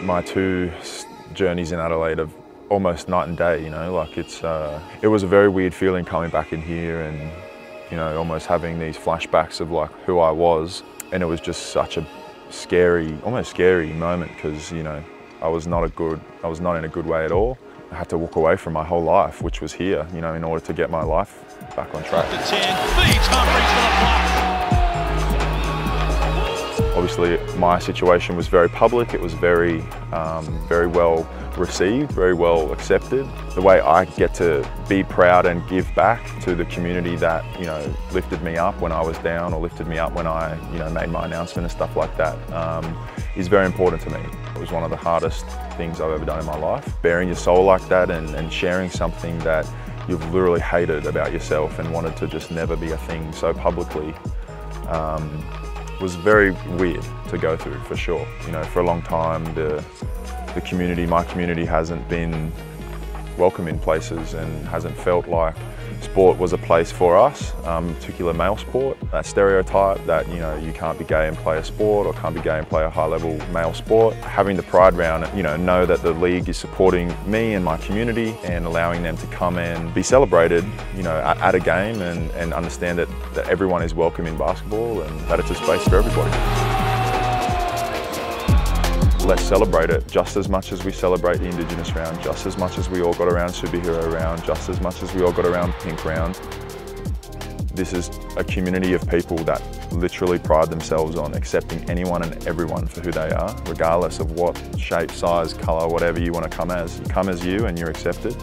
My two journeys in Adelaide are almost night and day, you know, like it was a very weird feeling coming back in here and, you know, almost having these flashbacks of like who I was, and it was just such a scary, almost scary moment because, you know, I was not in a good way at all. I had to walk away from my whole life, which was here, you know, in order to get my life back on track. Obviously, my situation was very public. It was very well received, very well accepted. The way I get to be proud and give back to the community that, you know, lifted me up when I was down or lifted me up when I, you know, made my announcement and stuff like that, is very important to me. It was one of the hardest things I've ever done in my life. Bearing your soul like that and sharing something that you've literally hated about yourself and wanted to just never be a thing so publicly, was very weird to go through, for sure. You know, for a long time, the community, my community, hasn't been welcome in places and hasn't felt like sport was a place for us, particular male sport. That stereotype that, you know, you can't be gay and play a sport or can't be gay and play a high-level male sport. Having the Pride Round, you know that the league is supporting me and my community and allowing them to come and be celebrated, you know, at a game and understand that everyone is welcome in basketball and that it's a space for everybody. Let's celebrate it just as much as we celebrate the Indigenous round, just as much as we all got around Superhero round, just as much as we all got around Pink round. This is a community of people that literally pride themselves on accepting anyone and everyone for who they are, regardless of what shape, size, colour, whatever you want to come as. You come as you and you're accepted.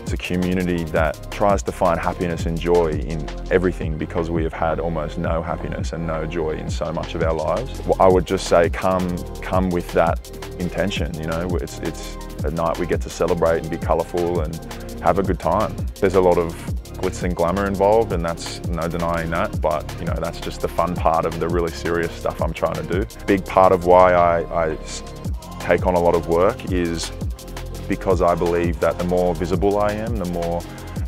It's a community that tries to find happiness and joy in everything because we have had almost no happiness and no joy in so much of our lives. I would just say come with that intention, you know. It's a night we get to celebrate and be colourful and have a good time. There's a lot of glitz and glamour involved, and that's no denying that, but you know, that's just the fun part of the really serious stuff I'm trying to do. Big part of why I take on a lot of work is because I believe that the more visible I am, the more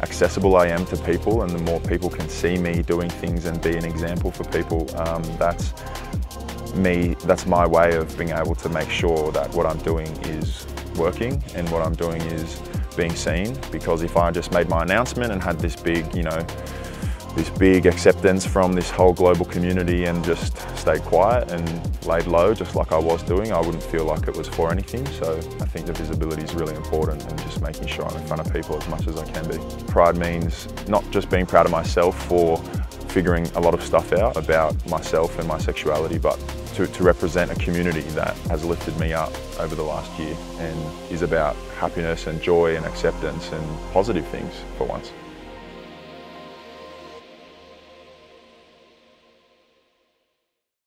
accessible I am to people, and the more people can see me doing things and be an example for people, that's my way of being able to make sure that what I'm doing is working and what I'm doing is being seen. Because if I just made my announcement and had this big, you know, this big acceptance from this whole global community and just stayed quiet and laid low just like I was doing, I wouldn't feel like it was for anything. So I think the visibility is really important and just making sure I'm in front of people as much as I can be. Pride means not just being proud of myself for figuring a lot of stuff out about myself and my sexuality, but to represent a community that has lifted me up over the last year and is about happiness and joy and acceptance and positive things for once.